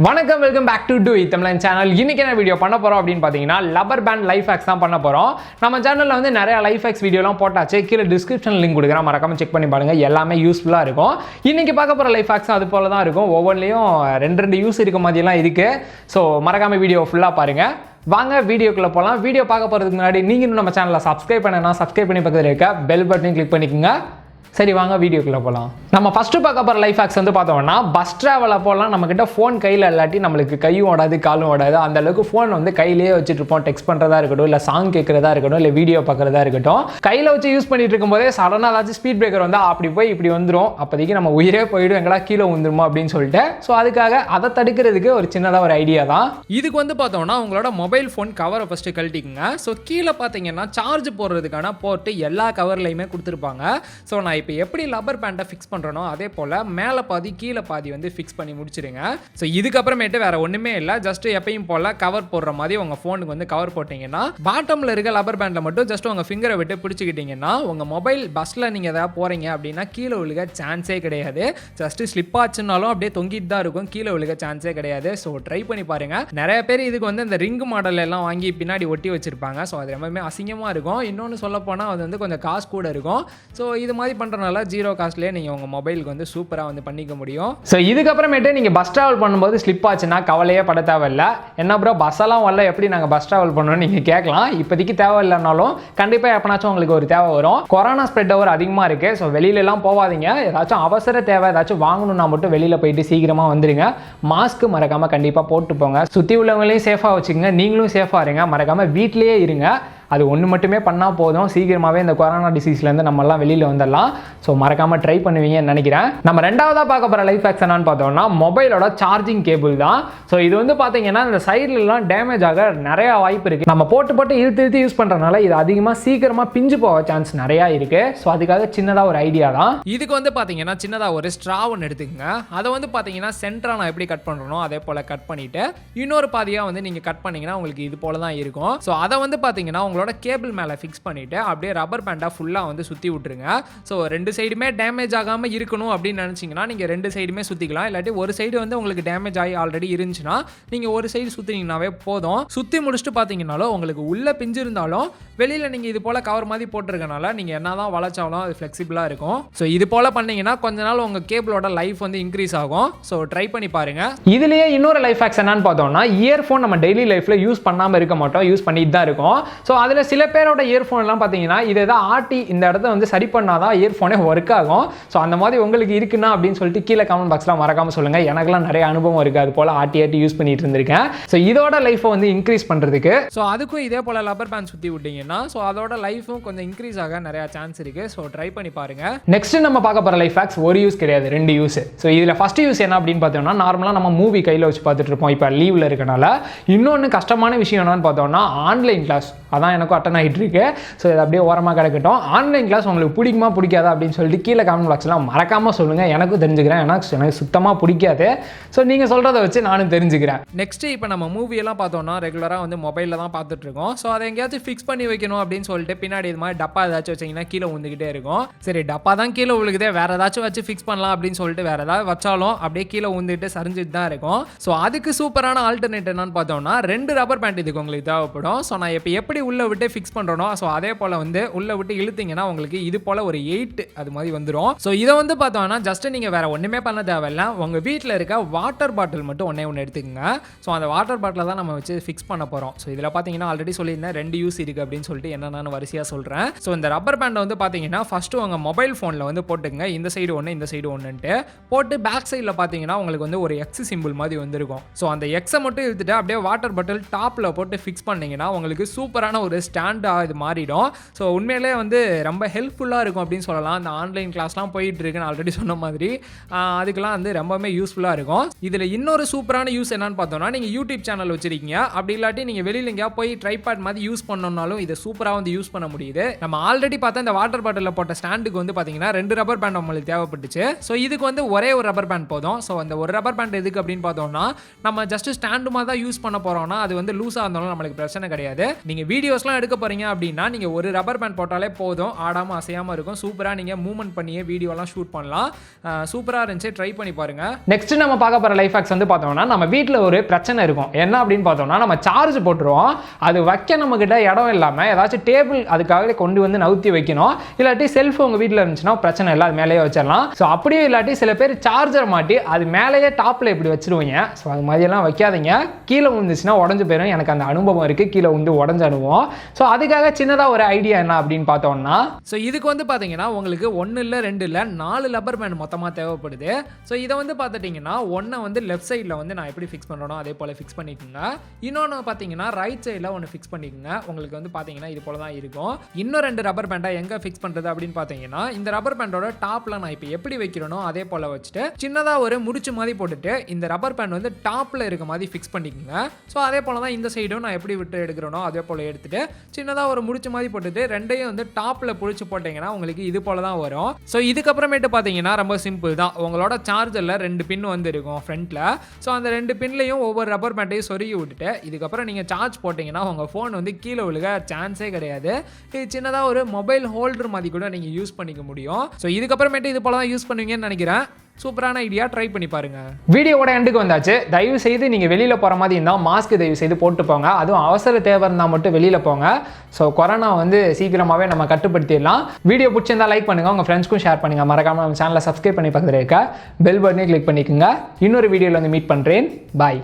வணக்கம், welcome back to It Tamilan channel. இன்னைக்கு என்ன வீடியோ பண்ண போறோம் அப்படின்னு பாத்தீங்கன்னா லப்பர் பேண்ட் லைஃப் ஹேக்ஸ் தான் பண்ண போறோம். நம்ம சேனல்ல வந்து நிறைய லைஃப் ஹேக்ஸ் வீடியோலாம் போட்டாச்சு. கீழே டிஸ்கிரிப்ஷன் லிங்க் கொடுக்குறேன், மறக்காம செக் பண்ணி பாருங்க. எல்லாமே யூஸ்ஃபுல்லா இருக்கும். இன்னைக்கு பார்க்க போற லைஃப் ஹேக்ஸ் அது போல தான் இருக்கும். ஒவ்வொன்றிலையும் ரெண்டு யூஸ் இருக்க மாதிரிலாம் இருக்கு. ஸோ மறக்காம வீடியோ ஃபுல்லா பாருங்க. வாங்க வீடியோக்குள்ள போகலாம். வீடியோ பார்க்க போறதுக்கு முன்னாடி நீங்க இன்னும் நம்ம சேனலை சப்ஸ்கிரைப் பண்ணனா சப்ஸ்கிரைப் பண்ணி பக்கத்தில் இருக்க பெல் பட்டனையும் கிளிக் பண்ணிக்கோங்க. சரி, வாங்க வீடியோக்குள்ள போகலாம். நம்ம ஃபர்ஸ்ட் பார்க்க போகிற லைஃப் ஹேக்ஸ் வந்து பார்த்தோம்னா, பஸ் ட்ராவலில் போகலாம். நம்மக்கிட்ட ஃபோன் கையில் இல்லாட்டி நம்மளுக்கு கையும் ஓடாது காலும் ஓடாது. அந்த அளவுக்கு ஃபோன் வந்து கையிலேயே வச்சுட்டு இருப்போம். டெக்ஸ்ட் பண்ணுறதா இருக்கட்டும், இல்லை சாங் கேட்குறதா இருக்கட்டும், இல்லை வீடியோ பார்க்குறதா இருக்கட்டும். கையில் வச்சு யூஸ் பண்ணிட்டு இருக்கும்போதே சடனாக ஏதாச்சும் ஸ்பீட் பிரேக்கர் வந்தால் அப்படி போய் இப்படி வந்துடும். அப்போதைக்கு நம்ம உயிரே போயிடும், எங்கடா கீழே வந்துருமோ அப்படின்னு சொல்லிட்டு. ஸோ அதுக்காக அதை தடுக்கிறதுக்கு ஒரு சின்னதாக ஒரு ஐடியா தான். இதுக்கு வந்து பார்த்தோம்னா உங்களோட மொபைல் ஃபோன் கவரை ஃபஸ்ட்டு கழட்டிக்குங்க. ஸோ கீழே பார்த்தீங்கன்னா சார்ஜ் போடுறதுக்கான போர்ட்டு எல்லா கவர்லையுமே கொடுத்துருப்பாங்க. ஸோ நான் இப்போ எப்படி லப்பர் பேண்டை ஃபிக்ஸ் பண்ணுறனோ அதே போல் மேலே பாதி கீழே பாதி வந்து ஃபிக்ஸ் பண்ணி முடிச்சிடுங்க. ஸோ இதுக்கப்புறமேட்டு வேறு ஒன்றுமே இல்லை. ஜஸ்ட் எப்பயும் போல் கவர் போடுற மாதிரி உங்கள் ஃபோனுக்கு வந்து கவர் போட்டிங்கன்னா பாட்டமில் இருக்க லப்பர் பேண்டில் மட்டும் ஜஸ்ட் உங்கள் ஃபிங்கரை விட்டு பிடிச்சிக்கிட்டிங்கன்னா உங்கள் மொபைல் பஸ்ஸில் நீங்கள் எதாவது போகிறீங்க அப்படின்னா கீழே விழுக சான்ஸே கிடையாது. ஜஸ்ட்டு ஸ்லிப் ஆச்சுனாலும் அப்படியே தொங்கிட்டு தான் இருக்கும், கீழே விழுக சான்ஸே கிடையாது. ஸோ ட்ரை பண்ணி பாருங்கள். நிறைய பேர் இதுக்கு வந்து இந்த ரிங் மாடல் எல்லாம் வாங்கி பின்னாடி ஒட்டி வச்சிருப்பாங்க. ஸோ அது ரொம்பவே அசிங்கமாக இருக்கும். இன்னொன்று சொல்ல போனால் அது வந்து கொஞ்சம் காசு கூட இருக்கும். ஸோ இது மாதிரி பண்ணுறதுனால ஜீரோ காஸ்ட்லேயே நீங்கள் உங்கள் மொபைலுக்கு வந்து சூப்பராக வந்து பண்ணிக்க முடியும். ஸோ இதுக்கப்புறமேட்டு நீங்கள் பஸ் ட்ராவல் பண்ணும்போது ஸ்லிப் ஆச்சுன்னா கவலையே பட தேவையில்லை. என்ன ப்ரோ பஸ்ஸெல்லாம் வரல, எப்படி நாங்கள் பஸ் ட்ராவல் பண்ணணும்னு நீங்கள் கேட்கலாம். இப்போதைக்கு தேவை இல்லைனாலும் கண்டிப்பாக எப்போனாச்சும் உங்களுக்கு ஒரு தேவை வரும். கொரோனா ஸ்ப்ரெட் ஓவர் அதிகமாக இருக்குது. ஸோ வெளியிலலாம் போகாதீங்க. ஏதாச்சும் அவசர தேவை ஏதாச்சும் வாங்கணும்னா மட்டும் வெளியில் போயிட்டு சீக்கிரமாக வந்துடுங்க. மாஸ்க் மறக்காமல் கண்டிப்பாக போட்டு போங்க. சுற்றி உள்ளவங்களையும் சேஃபாக வச்சுக்கோங்க, நீங்களும் சேஃபாக இருங்க. மறக்காமல் வீட்டிலேயே இருங்க. அது ஒன்று மட்டுமே பண்ணால் போதும். சீக்கிரமாகவே இந்த கொரோனா டிசீஸ்லேருந்து நம்மலாம் வெளியில் வந்துடலாம். ஸோ மறக்காமல் ட்ரை பண்ணுவீங்கன்னு நினைக்கிறேன். நம்ம ரெண்டாவதாக பார்க்க போகிற லைஃப் ஹேக்ஸ் என்னன்னு பார்த்தோம்னா மொபைலோட சார்ஜிங் கேபிள் தான். ஸோ இது வந்து பார்த்தீங்கன்னா இந்த சைட்லலாம் டேமேஜ் ஆக நிறையா வாய்ப்பு இருக்குது. நம்ம போட்டு இழுத்து யூஸ் பண்ணுறதுனால இது அதிகமாக சீக்கிரமாக பிஞ்சு போக சான்ஸ் நிறையா இருக்குது. ஸோ அதுக்காக சின்னதாக ஒரு ஐடியா தான். இதுக்கு வந்து பார்த்தீங்கன்னா சின்னதாக ஒரு ஸ்ட்ரா ஒன்று எடுத்துக்கோங்க. அதை வந்து பார்த்தீங்கன்னா சென்டராக நான் எப்படி கட் பண்ணுறனோ அதே போல் கட் பண்ணிவிட்டு இன்னொரு பாதியாக வந்து நீங்கள் கட் பண்ணிங்கன்னா உங்களுக்கு இது போல தான் இருக்கும். ஸோ அதை வந்து பார்த்தீங்கன்னா உங்களோட கேபிள் மேலே ஃபிக்ஸ் பண்ணிவிட்டு அப்படியே ரப்பர் பேண்டாக ஃபுல்லாக வந்து சுற்றி விட்டுருங்க. ஸோ ரெண்டு சைடுமே டேமேஜ் ஆகாமல் இருக்கணும் அப்படின்னு நினச்சிங்கன்னா நீங்கள் ரெண்டு சைடுமே சுற்றிக்கலாம். இல்லாட்டி ஒரு சைடு வந்து உங்களுக்கு டேமேஜ் ஆகி ஆல்ரெடி இருந்துச்சுன்னா நீங்கள் ஒரு சைடு சுற்றினீங்கன்னாவே போதும். சுற்றி முடிச்சுட்டு பார்த்தீங்கன்னாலும் உங்களுக்கு உள்ளே பிஞ்சு இருந்தாலும் வெளியில் நீங்கள் இது போல் கவர் மாதிரி போட்டிருக்கனால நீங்கள் என்ன தான் வளைச்சாலும் அது ஃப்ளெக்சிபிளாக இருக்கும். ஸோ இது போல் பண்ணிங்கன்னா கொஞ்ச நாள் உங்கள் கேபிளோட லைஃப் வந்து இன்க்ரீஸ் ஆகும். ஸோ ட்ரை பண்ணி பாருங்கள். இதுலேயே இன்னொரு லைஃப் ஹேக்ஸ் என்னன்னு பார்த்தோம்னா இயர்ஃபோன் நம்ம டெய்லி லைஃப்பில் யூஸ் பண்ணாமல் இருக்க மாட்டோம், யூஸ் பண்ணிட்டு தான் இருக்கும். ஸோ அதில் சில பேரோட இயர்ஃபோன்லாம் பார்த்தீங்கன்னா இதை தான் ஆட்டி இந்த இடத்த வந்து சரி பண்ணாதான் இயர்ஃபோனே ஒர்க் ஆகும். ஸோ அந்த மாதிரி உங்களுக்கு இருக்குன்னா அப்படின்னு சொல்லிட்டு கீழே கமெண்ட் பாக்ஸ்லாம் மறக்காமல் சொல்லுங்கள். எனக்குலாம் நிறைய அனுபவம் இருக்குது, அது போல் ஆட்டி யூஸ் பண்ணிட்டு இருந்திருக்கேன். ஸோ இதோட லைஃப்பை வந்து இன்க்ரீஸ் பண்ணுறதுக்கு ஸோ அதுக்கும் இதே போல் லப்பர் பேண்ட் சுற்றி விட்டீங்கன்னா ஸோ அதோட லைஃபும் கொஞ்சம் இன்க்ரீஸ் ஆக நிறைய சான்ஸ் இருக்குது. ஸோ ட்ரை பண்ணி பாருங்கள். நெக்ஸ்ட் நம்ம பார்க்க போகிற லைஃப் ஹேக்ஸ் ஒரு யூஸ் கிடையாது, ரெண்டு யூஸ். ஸோ இதில் ஃபர்ஸ்ட் யூஸ் என்ன அப்படின்னு பார்த்தோம்னா நார்மலாக நம்ம மூவி கையில் வச்சு பார்த்துட்டு இருப்போம். இப்போ லீவில் இருக்கனால இன்னொன்று கஷ்டமான விஷயம் என்னன்னு பார்த்தோம்னா ஆன்லைன் கிளாஸ். அதான் எனக்கும் அட்டன் ஆகிட்டு இருக்கு. ஸோ இது அப்படியே ஓரமாக கிடக்கட்டும். ஆன்லைன் கிளாஸ் உங்களுக்கு பிடிக்குமா பிடிக்காதா அப்படின்னு சொல்லிட்டு கீழே கமெண்ட் பாக்ஸ்லாம் மறக்காமல் சொல்லுங்கள். எனக்கும் தெரிஞ்சுக்கிறேன், எனக்கு சுத்தமாக பிடிக்காது. ஸோ நீங்கள் சொல்கிறத வச்சு நானும் தெரிஞ்சுக்கிறேன். நெக்ஸ்ட்டு இப்போ நம்ம மூவியெல்லாம் பார்த்தோம்னா ரெகுலராக வந்து மொபைலில் தான் பார்த்துட்டு இருக்கோம். ஸோ அதை எங்கேயாச்சும் ஃபிக்ஸ் பண்ணி வைக்கணும் அப்படின்னு சொல்லிட்டு பின்னாடி இது மாதிரி டப்பா ஏதாச்சும் வச்சிங்கன்னா கீழே வந்துக்கிட்டே இருக்கும். சரி டப்பா தான் கீழே விழுகுதே, வேறு ஏதாச்சும் வச்சு ஃபிக்ஸ் பண்ணலாம் அப்படின்னு சொல்லிட்டு வேறு ஏதாவது வச்சாலும் அப்படியே கீழே வந்துட்டு சரிஞ்சிட்டு தான் இருக்கும். ஸோ அதுக்கு சூப்பரான ஆல்டர்னேட் என்னன்னு பார்த்தோம்னா ரெண்டு ரப்பர் பேண்ட் இதுக்கு உங்களுக்கு தேவைப்படும். ஸோ நான் இப்போ எப்படி உள்ளே விட்டு ஃபிக்ஸ் பண்ணுறோம் ஸோ அதே போல் வந்து உள்ளே விட்டு இழுத்தீங்கன்னா உங்களுக்கு இது போல் ஒரு 8 அது மாதிரி வந்துடும். ஸோ இதை வந்து பார்த்தோம்னா ஜஸ்ட் நீங்கள் வேறு ஒன்றுமே பண்ண தேவையில்லை. உங்கள் வீட்டில் இருக்க வாட்டர் பாட்டில் மட்டும் ஒன்று எடுத்துக்கோங்க. ஸோ அந்த வாட்டர் பாட்டிலை தான் நம்ம வச்சு ஃபிக்ஸ் பண்ண போகிறோம். ஸோ இதில் பார்த்தீங்கன்னா ஆல்ரெடி சொல்லியிருந்தேன் ரெண்டு யூஸ் இருக்குது அப்படின்னு சொல்லிட்டு என்னென்னு வரிசையாக சொல்கிறேன். ஸோ இந்த ரப்பர் பேண்டை வந்து பார்த்தீங்கன்னா ஃபஸ்ட்டு உங்கள் மொபைல் ஃபோனில் வந்து போட்டுங்க. இந்த சைடு ஒன்று இந்த சைடு ஒன்றுன்ட்டு போட்டு பேக் சைடில் பார்த்தீங்கன்னா உங்களுக்கு வந்து ஒரு எக்ஸ் சிம்பிள் மாதிரி வந்துருக்கும். ஸோ அந்த எக்ஸை மட்டும் இழுத்துட்டு அப்படியே வாட்டர் பாட்டில் டாப்பில் போட்டு ஃபிக்ஸ் பண்ணிங்கன்னா உங்களுக்கு சூப்பரான ஒரு ஸ்டாண்டாக இது மாறிடும். ஸோ உண்மையிலே வந்து ரொம்ப ஹெல்ப்ஃபுல்லாக இருக்கும் அப்படின்னு சொல்லலாம். அந்த ஆன்லைன் கிளாஸ்லாம் போயிட்டு இருக்குன்னு ஆல்ரெடி சொன்ன மாதிரி அதுக்கெல்லாம் வந்து ரொம்பவே யூஸ்ஃபுல்லாக இருக்கும். இதில் இன்னொரு சூப்பரான யூஸ் என்னன்னு பார்த்தோம்னா நீங்கள் யூடியூப் சேனல் வச்சிருக்கீங்க, அப்படி இல்லாட்டி நீங்கள் வெளியில் எங்கேயா போய் ட்ரைபாட் மாதிரி யூஸ் பண்ணணும்னாலும் இதை சூப்பராக வந்து யூஸ் பண்ண முடியுது. நம்ம ஆல்ரெடி பார்த்தா இந்த வாட்டர் பாட்டிலில் போட்ட ஸ்டாண்டுக்கு வந்து பார்த்தீங்கன்னா ரெண்டு ரப்பர் பேண்ட் நம்மளுக்கு தேவைப்பட்டுச்சு. ஸோ இதுக்கு வந்து ஒரே ஒரு ரப்பர் பேண்ட் போதும். ஸோ அந்த ஒரு ரப்பர் பேண்ட் எதுக்கு அப்படின்னு பார்த்தோம்னா நம்ம ஜஸ்ட் ஸ்டாண்டு மாதிரி தான் யூஸ் பண்ண போகிறோம்னா அது வந்து லூஸாக இருந்தாலும் நம்மளுக்கு பிரச்சனை கிடையாது. நீங்கள் வீடியோஸ்லாம் வீடியோஸ்லாம் எடுக்க போறீங்க அப்படின்னா நீங்க ஒரு ரப்பர் பேண்ட் போட்டாலே போதும், ஆடாம அசையாம இருக்கும். சூப்பரா நீங்க மூவ்மெண்ட் பண்ணியே வீடியோலாம் ஷூட் பண்ணலாம். சூப்பரா இருந்துச்சு, ட்ரை பண்ணி பாருங்க. நெக்ஸ்ட் நம்ம பார்க்க போற லைஃப் ஹேக்ஸ் வந்து பார்த்தோம்னா, நம்ம வீட்டில் ஒரு பிரச்சனை இருக்கும். என்ன அப்படின்னு பார்த்தோம்னா, நம்ம சார்ஜ் போட்டுருவோம், அது வைக்க நம்ம கிட்ட இடம் இல்லாமல் ஏதாச்சும் டேபிள் அதுக்காக கொண்டு வந்து நவுத்தி வைக்கணும். இல்லாட்டி செல்ஃப் உங்க வீட்டில் இருந்துச்சுன்னா பிரச்சனை இல்லை, அது மேலேயே வச்சிடலாம். ஸோ அப்படியே இல்லாட்டி சில பேர் சார்ஜர் மாட்டி அது மேலேயே டாப்பில் இப்படி வச்சிருவீங்க. ஸோ அது மாதிரியெல்லாம் வைக்காதீங்க, கீழே விழுந்துச்சுன்னா உடஞ்சு போயிடும். எனக்கு அந்த அனுபவம் இருக்குது, கீழே வந்து உடஞ்ச அனுபவம். ஸோ அதுக்காக சின்னதாக ஒரு ஐடியா என்ன அப்படின்னு பார்த்தோம்னா, ஸோ இதுக்கு வந்து பார்த்தீங்கன்னா உங்களுக்கு 1 இல்லை 2 இல்லை 4 லப்பர் பேண்ட் மொத்தமாக தேவைப்படுது. ஸோ இதை வந்து பார்த்துட்டிங்கன்னா ஒன்றை வந்து லெஃப்ட் சைடில் வந்து நான் எப்படி ஃபிக்ஸ் பண்ணுறோம் அதே போல் ஃபிக்ஸ் பண்ணிக்கோங்க. இன்னொன்று பார்த்தீங்கன்னா ரைட் சைடில் ஒன்று ஃபிக்ஸ் பண்ணிக்கோங்க. உங்களுக்கு வந்து பார்த்தீங்கன்னா இது போல தான் இருக்கும். இன்னும் 2 ரப்பர் பேண்டை எங்கே ஃபிக்ஸ் பண்ணுறது அப்படின்னு பார்த்தீங்கன்னா, இந்த ரப்பர் பேண்டோட டாப்பில் நான் இப்போ எப்படி வைக்கிறனோ அதே போல் வச்சுட்டு சின்னதாக ஒரு முடிச்சு மாதிரி போட்டுட்டு இந்த ரப்பர் பேண்ட் வந்து டாப்பில் இருக்க மாதிரி ஃபிக்ஸ் பண்ணிக்கோங்க. ஸோ அதே போல் தான் இந்த சைடும் நான் எப்படி விட்டு எடுக்கிறனோ அதே போல் எடுத்துட்டு சின்னதாக ஒரு முடிச்சு மாதிரி போட்டுட்டு ரெண்டையும் வந்து டாப்பில் பிடிச்சி போட்டிங்கன்னா உங்களுக்கு இது போல தான் வரும். ஸோ இதுக்கப்புறமேட்டு பார்த்தீங்கன்னா ரொம்ப சிம்பிள் தான். உங்களோட சார்ஜரில் 2 பின் வந்து இருக்கும் ஃப்ரண்ட்டில். ஸோ அந்த 2 பின்லையும் ஒவ்வொரு ரப்பர் பேண்டையும் சொருகி விட்டுட்டு இதுக்கப்புறம் நீங்கள் சார்ஜ் போட்டிங்கன்னா உங்கள் ஃபோன் வந்து கீழே விழுக சான்ஸே கிடையாது. இது சின்னதாக ஒரு மொபைல் ஹோல்டர் மாதிரி கூட நீங்கள் யூஸ் பண்ணிக்க முடியும். ஸோ இதுக்கப்புறமேட்டு இது போல தான் யூஸ் பண்ணுவீங்கன்னு நினைக்கிறேன். சூப்பரான ஐடியா, ட்ரை பண்ணி பாருங்க. வீடியோவோட எண்டுக்கு வந்தாச்சு. தயவு செய்து நீங்கள் வெளியில் போகிற மாதிரி இருந்தால் மாஸ்க் தயவு செய்து போட்டு போங்க. அதுவும் அவசர தேவை இருந்தால் மட்டும் வெளியில் போங்க. ஸோ கொரோனா வந்து சீக்கிரமாகவே நம்ம கட்டுப்படுத்திடலாம். வீடியோ பிடிச்சிருந்தா லைக் பண்ணுங்கள், உங்கள் ஃப்ரெண்ட்ஸ்க்கும் ஷேர் பண்ணுங்கள். மறக்காமல் நம்ம சேனலை சப்ஸ்கிரைப் பண்ணி பக்கத்தில் இருக்க பெல் பட்டனே கிளிக் பண்ணிக்கோங்க. இன்னொரு வீடியோவில் வந்து மீட் பண்ணுறேன். பாய்.